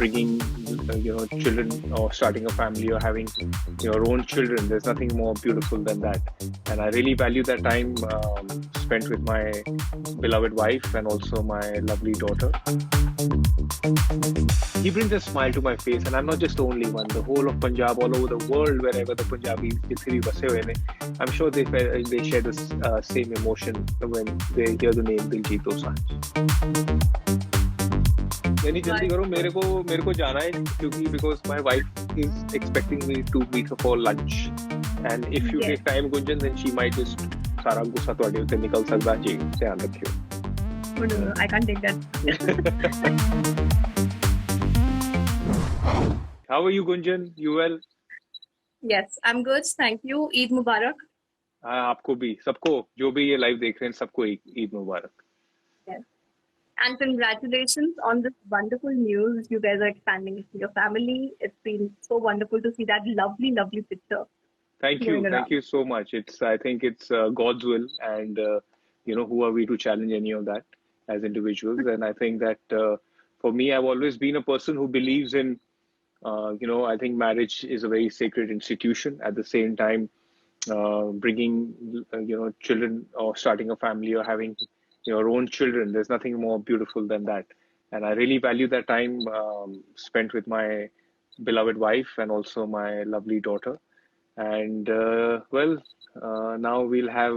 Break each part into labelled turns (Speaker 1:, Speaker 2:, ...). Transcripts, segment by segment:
Speaker 1: bringing children or starting a family or having your own children. There's nothing more beautiful than that, and I really value that time spent with my beloved wife and also my lovely daughter. He brings a smile to my face, and I'm not just the only one. The whole of Punjab, all over the world, wherever the Punjabis jithe bhi base hue ne, I'm sure they share the same emotion when they hear the name Diljit Dosanjh. यानी जल्दी करो मेरे को जाना है क्योंकि because my wife is expecting me to meet her for lunch, and if you take time Gunjan, then she might just सारा गुस्सा ਤੁਹਾਡੇ ਉੱਤੇ ਨਿਕਲ ਸਕਦਾ ਜੀ, ਧਿਆਨ ਰੱਖਿਓ.
Speaker 2: No, I can't take that.
Speaker 1: How are you, Gunjan? You well?
Speaker 2: Yes, I'm good. Thank you. Eid Mubarak.
Speaker 1: हाँ, आपको भी, सबको जो भी ये लाइव देख रहे हैं सबको ईद मुबारक.
Speaker 2: Yes. And congratulations on this wonderful news. You guys are expanding into your family. It's been so wonderful to see that lovely, lovely picture.
Speaker 1: Thank you so much. I think it's God's will, and who are we to challenge any of that as individuals? And I think that for me, I've always been a person who believes in, I think marriage is a very sacred institution. At the same time, bringing children or starting a family or having your own children, there's nothing more beautiful than that, and I really value that time spent with my beloved wife and also my lovely daughter. And now we'll have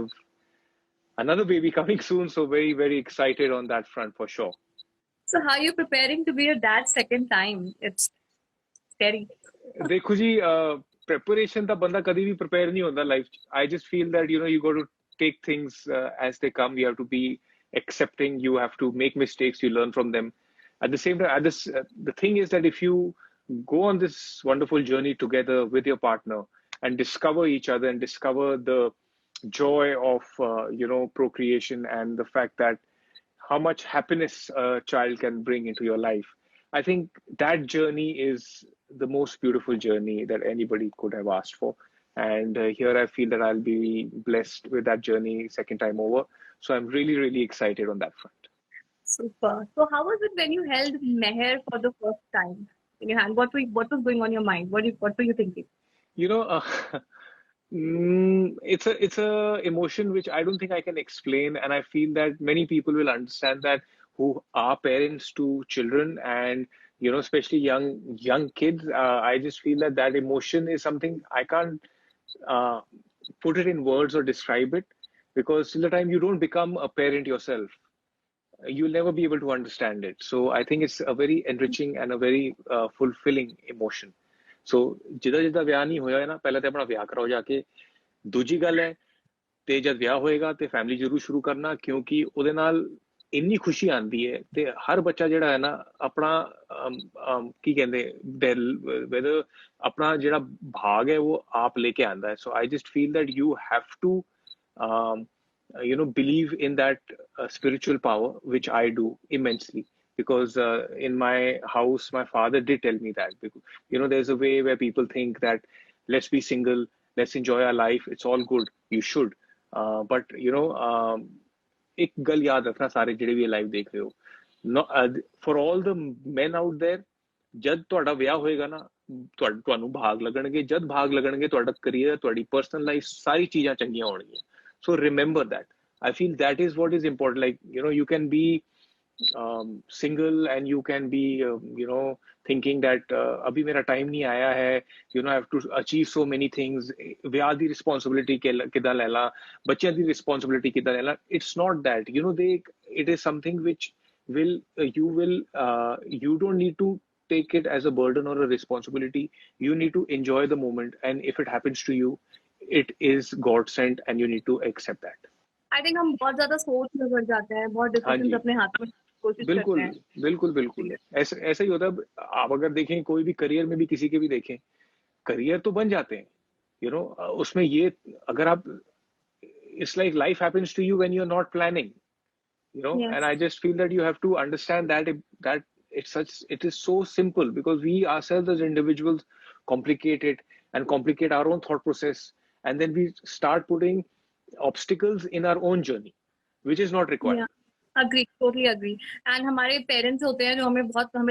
Speaker 1: another baby coming soon, so very, very excited on that front for sure.
Speaker 2: So how are you preparing to be a dad second time? It's scary.
Speaker 1: देखो जी, preparation ਤਾਂ ਬੰਦਾ ਕਦੀ ਵੀ prepare नहीं होता life. I just feel that you got to take things as they come. You have to be accepting. You have to make mistakes. You learn from them. At the same time, the thing is that if you go on this wonderful journey together with your partner and discover each other and discover the joy of procreation and the fact that how much happiness a child can bring into your life, I think that journey is the most beautiful journey that anybody could have asked for. And here I feel that I'll be blessed with that journey second time over. So I'm really, really excited on that front.
Speaker 2: Super. So how was it when you held Meher for the first time in your hand? What was going on your mind? What were you thinking?
Speaker 1: It's a emotion which I don't think I can explain, and I feel that many people will understand that who are parents to children, and especially young kids. I just feel that emotion is something I can't put it in words or describe it, because till the time you don't become a parent yourself, you'll never be able to understand it. So I think it's a very enriching and a very fulfilling emotion. So ਜਿੱਦਾਂ ਜਿੱਦਾਂ ਵਿਆਹ ਨਹੀਂ ਹੋਇਆ ਹੈ ਨਾ, ਪਹਿਲਾਂ ਤੇ ਆਪਣਾ ਵਿਆਹ ਕਰਾਓ ਜਾ ਕੇ. ਦੂਜੀ ਗੱਲ ਹੈ, ਤੇ ਜਦ ਵਿਆਹ ਹੋਏਗਾ ਤੇ ਫੈਮਿਲੀ ਜ਼ਰੂਰ ਸ਼ੁਰੂ ਕਰਨਾ, ਕਿਉਂਕਿ ਉਹਦੇ ਨਾਲ ਇੰਨੀ ਖੁਸ਼ੀ ਆਉਂਦੀ ਹੈ ਤੇ ਹਰ ਬੱਚਾ ਜਿਹੜਾ ਹੈ ਨਾ ਆਪਣਾ ਕੀ ਕਹਿੰਦੇ ਵੈਦਰ ਆਪਣਾ ਜਿਹੜਾ ਭਾਗ ਹੈ ਉਹ ਆਪ ਲੈ ਕੇ ਆਉਂਦਾ ਹੈ. So I just feel that you have to believe in that spiritual power, which I do immensely, because in my house my father did tell me that, because there's a way where people think that let's be single, let's enjoy our life, it's all good, you should, but एक गल याद रखना सारे ਜਿਹੜੇ ਵੀ live ਦੇਖ ਰਹੇ ਹੋ, for all the men out there, ਜਦ ਤੁਹਾਡਾ ਵਿਆਹ ਹੋਏਗਾ ਨਾ ਤੁਹਾਨੂੰ ਭਾਗ ਲੱਗਣਗੇ, ਜਦ ਭਾਗ ਲੱਗਣਗੇ ਤੁਹਾਡਾ ਕੈਰੀਅਰ, ਤੁਹਾਡੀ ਪਰਸਨਲ ਲਾਈਫ, ਸਾਰੀ ਚੀਜ਼ਾਂ ਚੰਗੀਆਂ ਹੋਣਗੀਆਂ. So remember that. I feel that is what is important. Like, you can be single and you can be, thinking that abhi mera time nahi aaya hai, I have to achieve so many things. Vyah di responsibility kidan lela, bachyan di responsibility kidan lela. It's not that. It is something which you don't need to take it as a burden or a responsibility. You need to enjoy the moment, and if it happens to you, it is God sent, and you need to accept that.
Speaker 2: I think हम बहुत ज़्यादा सोच में पड़ जाते हैं, बहुत decisions अपने हाथ में कोशिश करते हैं.
Speaker 1: बिल्कुल ऐसा ही होता है. आप अगर देखें कोई भी करियर में भी किसी के भी देखें, करियर तो बन जाते हैं, उसमें ये अगर आप, it's like life happens to you when you're not planning,
Speaker 2: Yes.
Speaker 1: and I just feel that you have to understand that it is so simple, because we ourselves as individuals complicate it and complicate our own thought process, and then we start putting obstacles in our own journey, which is not required.
Speaker 2: Yeah. Agree, totally agree. And हमारे parents होते हैं जो हमें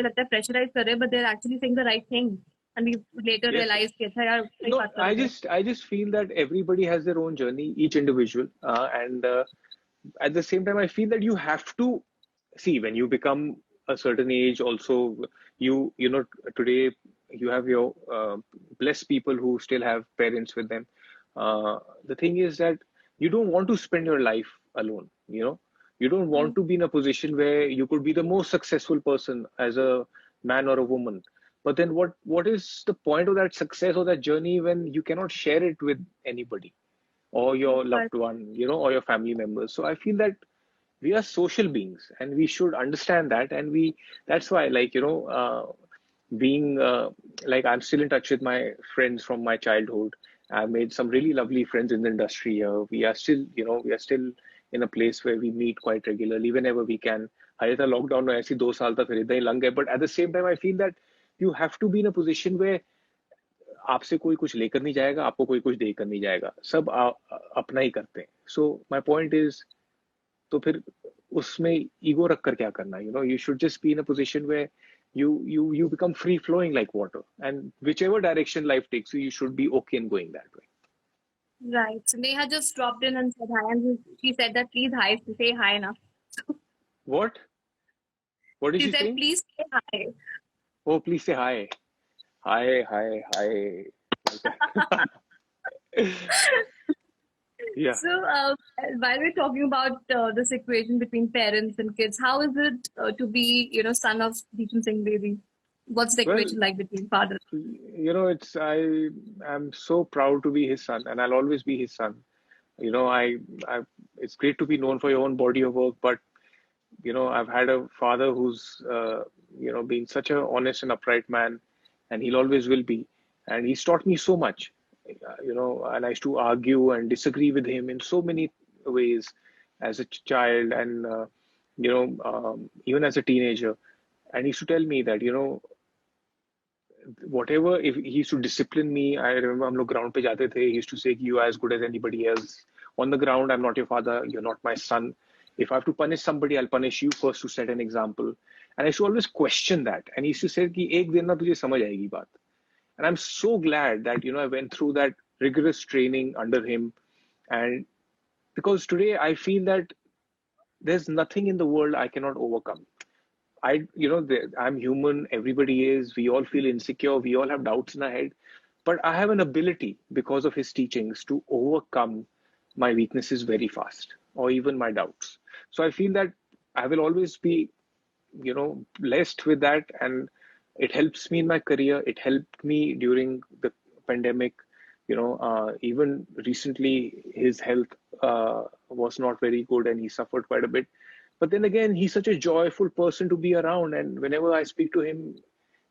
Speaker 2: लगता है pressurise कर रहे हैं, but they are actually saying the right thing and we later
Speaker 1: Yes,
Speaker 2: realize कि अच्छा यार सही
Speaker 1: no,
Speaker 2: बात कर रहे थे।
Speaker 1: I just feel that everybody has their own journey, each individual, and at the same time, I feel that you have to see when you become a certain age. Also, you know today you have your blessed people who still have parents with them. The thing is that you don't want to spend your life alone. You don't want to be in a position where you could be the most successful person as a man or a woman, but then what is the point of that success or that journey when you cannot share it with anybody or your
Speaker 2: पर
Speaker 1: loved one, or your family members? So I feel that we are social beings and we should understand that. And that's why, like, being like, I'm still in touch with my friends from my childhood. I've made some really lovely friends in the industry here. We are still in a place where we meet quite regularly whenever we can. हाई था lockdown में ऐसी 2 साल तक फिर इतना ही लंग गए, but at the same time I feel that you have to be in a position वे आपसे कोई कुछ लेकर नहीं जाएगा, आपको कोई कुछ देकर नहीं जाएगा, सब अपना ही करते हैं. सो माई पॉइंट इज, तो फिर उसमें ईगो रख कर क्या करना? You should just be in a position where you become free flowing like water, and whichever direction life takes you, you should be okay in going that way.
Speaker 2: right. So Neha just dropped in and said hi, and she said that please hi, say hi now.
Speaker 1: What is
Speaker 2: She
Speaker 1: she
Speaker 2: said
Speaker 1: saying?
Speaker 2: please say hi.
Speaker 1: Oh, please say hi. Hi. Like that. Yeah.
Speaker 2: So while we're talking about this equation between parents and kids, how is it to be, son of Deepan Singh Baby? What's the
Speaker 1: Well,
Speaker 2: equation like between father?
Speaker 1: it's I am so proud to be his son, and I'll always be his son. I it's great to be known for your own body of work, but I've had a father who's been such a honest and upright man, and he'll always will be. And he's taught me so much, and I used to argue and disagree with him in so many ways as a child, and even as a teenager. And he used to tell me that, whatever, if he used to discipline me. I remember हम लोग ground पे जाते थे. He used to say, you are as good as anybody else on the ground. I'm not your father, you're not my son. If I have to punish somebody, I'll punish you first to set an example. And I used to always question that, and he used to say कि एक दिन ना तुझे समझ आएगी बात. And I'm so glad that I went through that rigorous training under him. And because today I feel that there's nothing in the world I cannot overcome. I'm human. Everybody is. We all feel insecure. We all have doubts in our head. But I have an ability because of his teachings to overcome my weaknesses very fast, or even my doubts. So I feel that I will always be, blessed with that. And it helps me in my career. It helped me during the pandemic. Even recently, his health was not very good and he suffered quite a bit. But then again, he's such a joyful person to be around. And whenever I speak to him,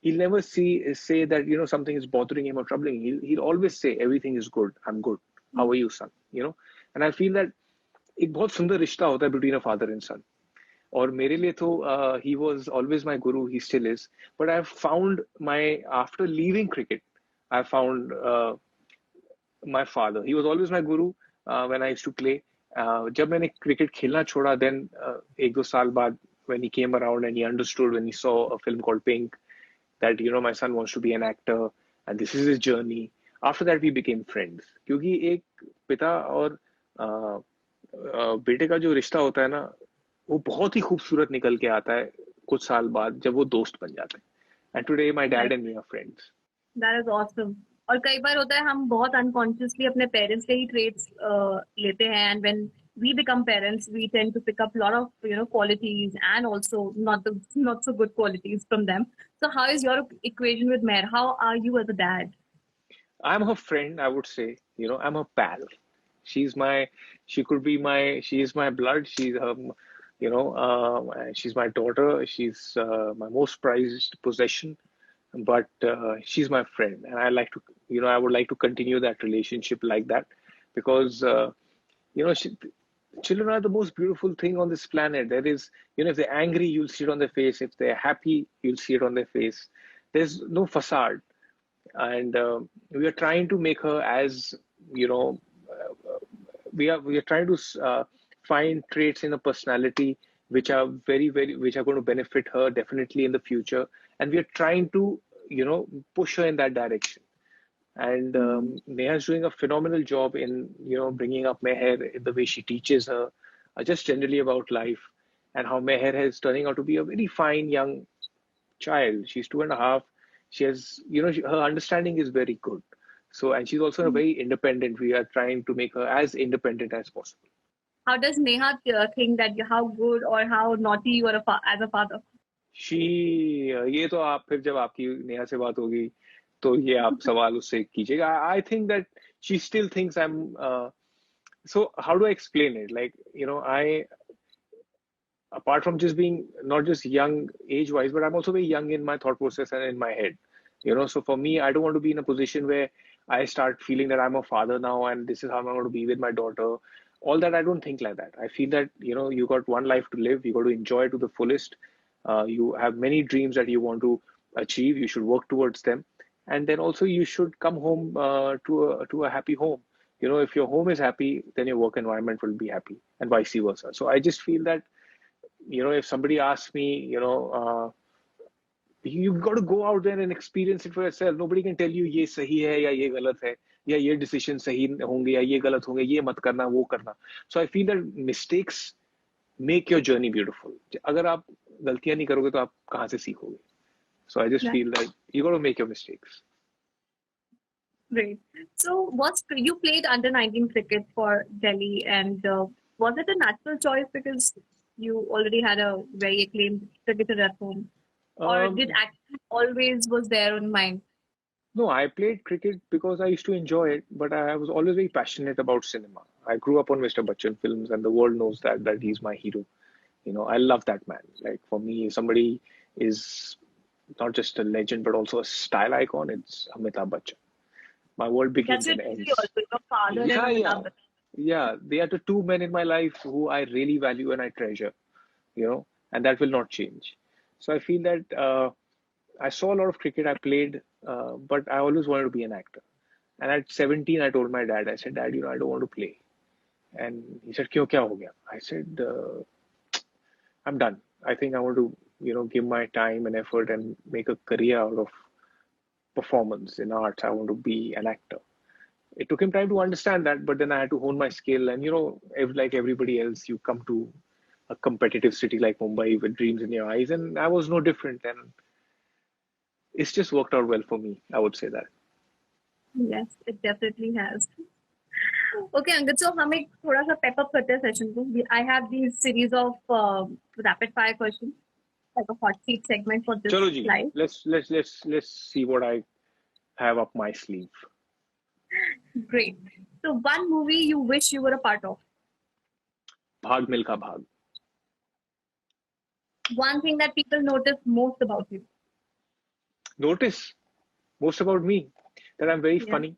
Speaker 1: he'll never say that, something is bothering him or troubling him. He'll always say, everything is good. I'm good. How are you, son? And I feel that एक बहुत सुंदर रिश्ता होता है between a father and son. और मेरे लिए तो he was always my guru. He still is. But I've found after leaving cricket, I found my father. He was always my guru when I used to play. जब मैंने cricket खेलना छोड़ा, then एक दो साल बाद, when he came around and he understood, when he saw a film called Pink, that my son wants to be an actor and this is his journey. After that we became friends. क्योंकि एक पिता और बेटे का जो रिश्ता होता है ना, वो बहुत ही खूबसूरत निकल के आता है कुछ साल बाद जब वो दोस्त बन जाते हैं. And today my dad and me are friends.
Speaker 2: That is awesome. और कई बार होता है हम बहुत unconsciously अपने पेरेंट्स के ही traits लेते हैं, and when we become parents, we tend to pick up a lot of qualities and also not so good qualities from them. So how is your equation with Meher? How are you as a dad?
Speaker 1: I'm her friend, I would say. I'm her pal. She is my blood. She's my daughter. She's my most prized possession. But she's my friend, and I would like to continue that relationship like that, because children are the most beautiful thing on this planet. There is, if they're angry, you'll see it on their face. If they're happy, you'll see it on their face. There's no facade. And we are trying to make her as, we are trying to find traits in a personality which are which are going to benefit her definitely in the future. And we are trying to, push her in that direction. And Neha's doing a phenomenal job in, bringing up Meher in the way she teaches her, just generally about life, and how Meher is turning out to be a very fine young child. She's 2.5. She has, her understanding is very good. So, and she's also very independent. We are trying to make her as independent as possible.
Speaker 2: How does Neha think that how good or how naughty you are as a father?
Speaker 1: ये तो आप फिर जब आपकी नेहा से बात होगी तो ये आप सवाल उससे कीजिएगा. I think that she still thinks I'm so how do I explain it? Like, I, apart from just being not just young age wise, but I'm also very young in my thought process and in my head. So for me, I don't want to be in a position where I start feeling that I'm a father now and this is how I'm going to be with my daughter. All that, I don't think like that. I feel that, you got one life to live, you got to enjoy it to the fullest. You have many dreams that you want to achieve, you should work towards them. And then also you should come home to a happy home. If your home is happy, then your work environment will be happy, and vice versa. So I just feel that, if somebody asks me, you've got to go out there and experience it for yourself. Nobody can tell you ये सही है या ये गलत है या ये decision सही होंगे या ये गलत होंगे, ये मत करना वो करना. So I feel that mistakes make your journey beautiful. अगर आप गलतियां नहीं करोगे तो आप कहाँ से सीखोगे? So I just feel that you got to make your mistakes.
Speaker 2: Great. So you played under 19 cricket for Delhi, and was it a natural choice because you already had a very acclaimed cricketer at home? Or did acting always was there on mind?
Speaker 1: No, I played cricket because I used to enjoy it, but I was always very passionate about cinema. I grew up on Mr. Bachchan films, and the world knows that he's my hero. I love that man. Like, for me, somebody is not just a legend, but also a style icon. It's Amitabh Bachchan. My world begins and ends.
Speaker 2: Also your father and Amitabh Bachchan.
Speaker 1: Yeah, they are the two men in my life who I really value and I treasure, and that will not change. So I feel that I saw a lot of cricket. I played, but I always wanted to be an actor. And at 17, I told my dad, I said, Dad, I don't want to play. And he said, "Kyun, kya ho gaya?" I said, I'm done. I think I want to, give my time and effort and make a career out of performance in arts. I want to be an actor. It took him time to understand that, but then I had to hone my skill. And, like everybody else, you come to a competitive city like Mumbai with dreams in your eyes. And I was no different. And it's just worked out well for me. I would say that.
Speaker 2: Yes, it definitely has. Okay, Angad, so हम एक थोड़ा सा pep up करते हैं session को. I have these series of rapid fire questions, like a hot seat segment for this
Speaker 1: Chalo ji,
Speaker 2: live.
Speaker 1: let's see what I have up my sleeve.
Speaker 2: Great. So one movie you wish you were a part of?
Speaker 1: Bhaag Milkha Bhaag.
Speaker 2: One thing that people notice most about you?
Speaker 1: Notice most about me that I'm very funny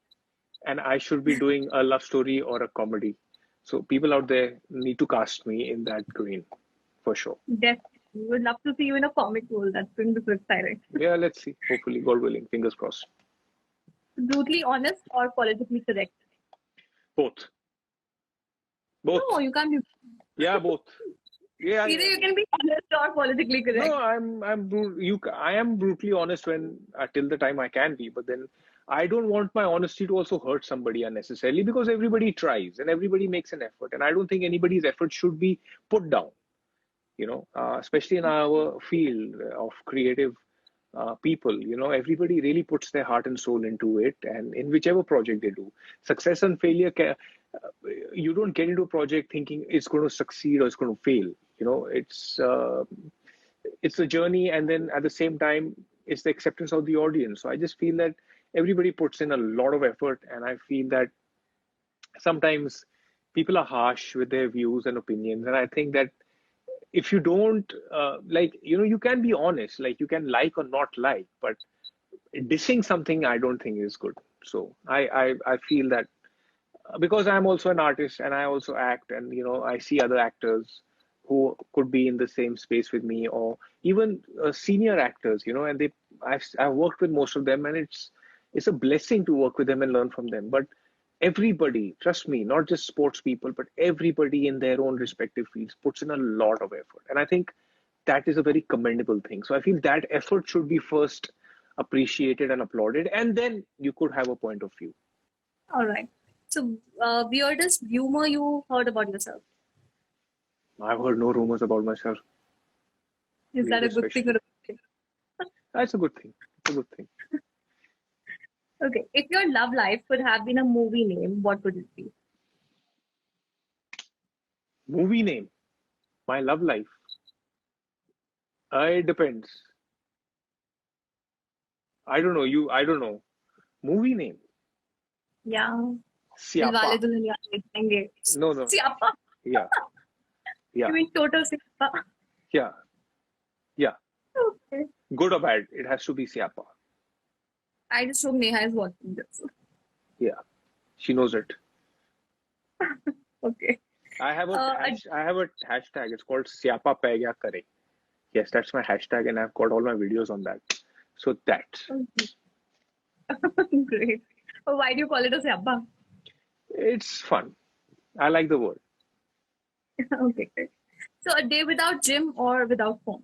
Speaker 1: and I should be doing a love story or a comedy. So people out there need to cast me in that vein for sure.
Speaker 2: Definitely. We would love to see you in a comic role. That's going to be so exciting.
Speaker 1: Yeah, let's see. Hopefully, God willing. Fingers crossed.
Speaker 2: Brutally honest or politically correct?
Speaker 1: Both.
Speaker 2: No, you can't be.
Speaker 1: Yeah, both. Yeah.
Speaker 2: Either you can be honest or politically correct.
Speaker 1: No, I am brutally honest when till the time I can be, but then I don't want my honesty to also hurt somebody unnecessarily because everybody tries and everybody makes an effort, and I don't think anybody's effort should be put down. Especially in our field of creative people, everybody really puts their heart and soul into it, and in whichever project they do, success and failure, you don't get into a project thinking it's going to succeed or it's going to fail. It's a journey, and then at the same time, it's the acceptance of the audience. So I just feel that everybody puts in a lot of effort, and I feel that sometimes people are harsh with their views and opinions, and I think that if you don't you can be honest, like you can like or not like, but dissing something I don't think is good. So I feel that because I'm also an artist and I also act, and I see other actors who could be in the same space with me, or even senior actors, and I've worked with most of them, and it's a blessing to work with them and learn from them. But everybody, trust me, not just sports people, but everybody in their own respective fields puts in a lot of effort. And I think that is a very commendable thing. So I feel that effort should be first appreciated and applauded, and then you could have a point of view.
Speaker 2: All right. So, weirdest rumor you heard about yourself?
Speaker 1: I've heard no rumors about myself.
Speaker 2: Is that a good thing or a bad thing?
Speaker 1: That's a good thing. It's a good thing.
Speaker 2: Okay. If your love life could have been a movie name, what would it be?
Speaker 1: Movie name. My love life. It depends. I don't know. I don't know. Movie name.
Speaker 2: Yeah.
Speaker 1: Siapa.
Speaker 2: Dilwale Dulhaniya Le Jayenge.
Speaker 1: No.
Speaker 2: Siapa.
Speaker 1: Yeah.
Speaker 2: You mean total Siapa?
Speaker 1: Yeah.
Speaker 2: Okay.
Speaker 1: Good or bad, it has to be Siapa.
Speaker 2: I just hope Neha is watching this.
Speaker 1: Yeah. She knows it.
Speaker 2: Okay.
Speaker 1: I have a hashtag. It's called Siapa Pega Kare. Yes, that's my hashtag, and I've got all my videos on that. So that.
Speaker 2: Okay. Great. Why do you call it a Siapa?
Speaker 1: It's fun. I like the word.
Speaker 2: Okay, great. So a day without gym or without phone?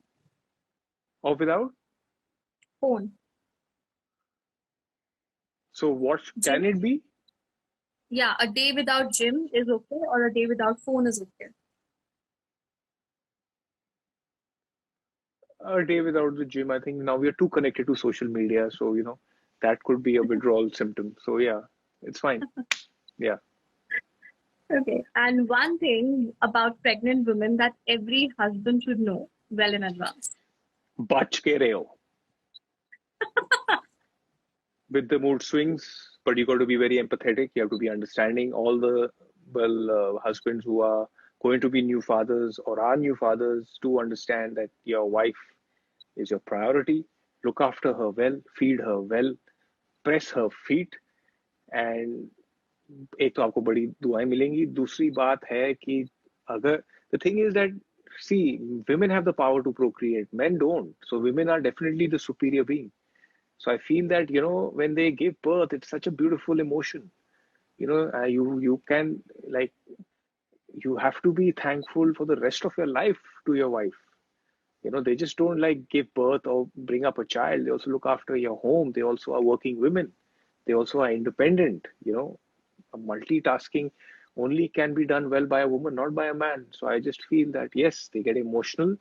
Speaker 1: Or without?
Speaker 2: Phone.
Speaker 1: So what can it be?
Speaker 2: Yeah, a day without gym is okay, or a day without phone is okay.
Speaker 1: A day without the gym. I think now we are too connected to social media, so that could be a withdrawal symptom. So yeah, it's fine. Yeah.
Speaker 2: Okay. And one thing about pregnant women that every husband should know well in advance.
Speaker 1: Bach ke rahe ho. With the mood swings, but you got to be very empathetic. You have to be understanding. All the husbands who are going to be new fathers or are new fathers to understand that your wife is your priority. Look after her well, feed her well, press her feet, and एक तो आपको बड़ी दुआएं मिलेंगी. दूसरी बात है कि अगर the thing is that see, women have the power to procreate, men don't. So women are definitely the superior being. So I feel that when they give birth, it's such a beautiful emotion. You can like you have to be thankful for the rest of your life to your wife. They just don't like give birth or bring up a child. They also look after your home. They also are working women. They also are independent. Multitasking only can be done well by a woman, not by a man. So I just feel that yes, they get emotional.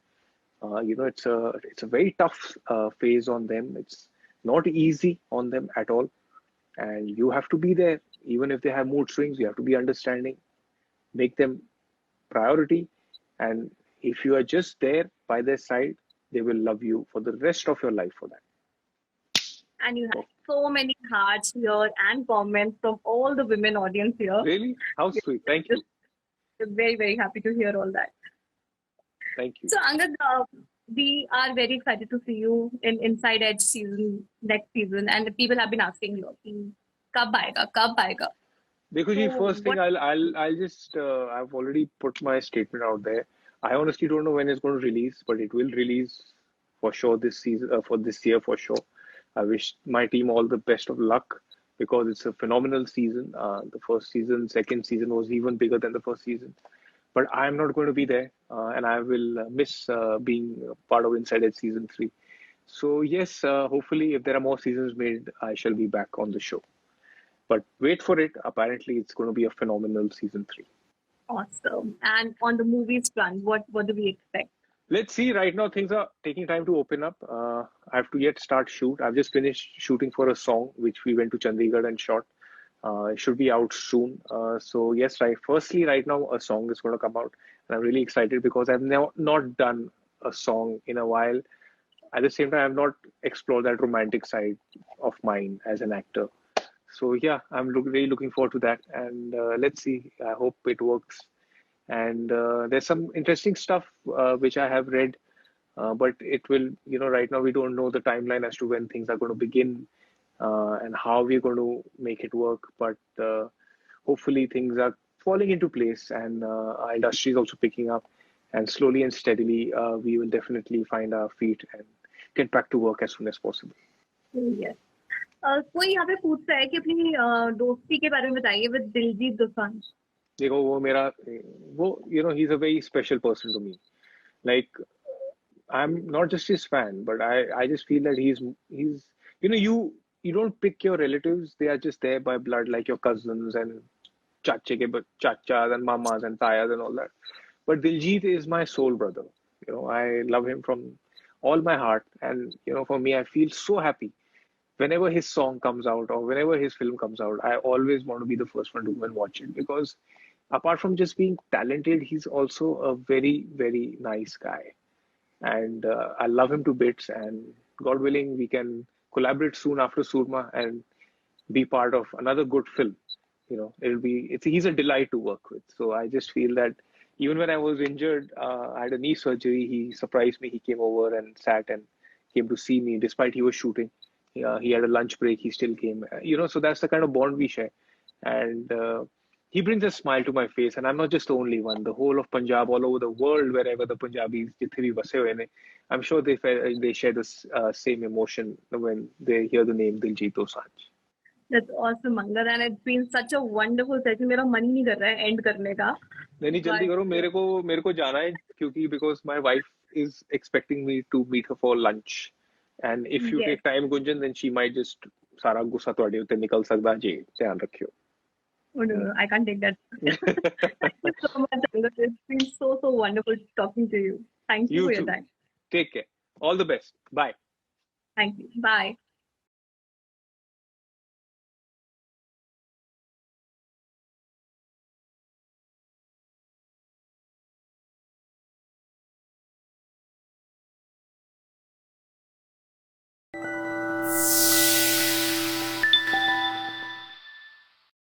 Speaker 1: It's a very tough phase on them. It's not easy on them at all, and you have to be there. Even if they have mood swings, you have to be understanding, make them priority, and if you are just there by their side, they will love you for the rest of your life for that.
Speaker 2: And you have so many hearts here and comments from all the women audience here.
Speaker 1: Really? How sweet. Thank you.
Speaker 2: We're very, very happy to hear all that.
Speaker 1: Thank you.
Speaker 2: So, Angad, we are very excited to see you in Inside Edge season, next season. And people have been asking you, कब आएगा, कब आएगा?
Speaker 1: देखो जी, first thing I'll just I've already put my statement out there. I honestly don't know when it's going to release, but it will release for sure this season, for this year for sure. I wish my team all the best of luck because it's a phenomenal season. The first season, second season was even bigger than the first season. But I'm not going to be there, and I will miss being part of Inside Edge season 3. So yes, hopefully, if there are more seasons made, I shall be back on the show. But wait for it. Apparently, it's going to be a phenomenal season 3.
Speaker 2: Awesome. And on the movies front, what do we expect?
Speaker 1: Let's see. Right now, things are taking time to open up. I have to yet start shoot. I've just finished shooting for a song, which we went to Chandigarh and shot. It should be out soon. So yes, firstly, right now, a song is going to come out. And I'm really excited because I've not done a song in a while. At the same time, I've not explored that romantic side of mine as an actor. So yeah, I'm really looking forward to that. And let's see. I hope it works. And there's some interesting stuff which I have read, but it will, right now we don't know the timeline as to when things are going to begin and how we're going to make it work. But hopefully things are falling into place and our industry is also picking up. And slowly and steadily, we will definitely find our feet and get back to work as soon as possible.
Speaker 2: Yes. कोई यहाँ पे पूछता है कि अपनी दोस्ती के बारे में बताइए विद दिलजीत दोसांझ.
Speaker 1: देखो वो मेरा वो he is a very special person to me. Like I'm not just his fan, but I just feel that he's you don't pick your relatives. They are just there by blood, like your cousins and chachas and mamas and tayas and all that. But Diljit is my soul brother. I love him from all my heart, and for me, I feel so happy whenever his song comes out or whenever his film comes out. I always want to be the first one to go and watch it because apart from just being talented, he's also a very, very nice guy, and I love him to bits. And God willing, we can collaborate soon after Surma and be part of another good film. He's a delight to work with. So I just feel that even when I was injured, I had a knee surgery. He surprised me. He came over and sat and came to see me, despite he was shooting. He had a lunch break. He still came. So that's the kind of bond we share, and he brings a smile to my face. And I'm not just the only one. The whole of Punjab, all over the world, wherever the Punjabis, jithe bhi base hue hain, I'm sure they share this same emotion when they hear the name Diljit Dosanjh.
Speaker 2: That's awesome, Mangal, and it's been such a wonderful session. मेरा मन ही नहीं कर रहा है end करने का.
Speaker 1: नहीं जल्दी करो, मेरे को जाना है क्योंकि because my wife is expecting me to meet her for lunch, and if you
Speaker 2: Yes.
Speaker 1: take time, Gunjan, then she might just सारा गुस्सा ਤੁਹਾਡੇ ਉੱਤੇ ਨਿਕਲ ਸਕਦਾ ਜੀ, ਧਿਆਨ ਰੱਖਿਓ.
Speaker 2: Oh, no, I can't take that. Thank you so much, Mangal. It's been so wonderful talking to you. Thank you
Speaker 1: You
Speaker 2: for your
Speaker 1: too.
Speaker 2: time.
Speaker 1: Take care. All the best. Bye.
Speaker 2: Thank you. Bye.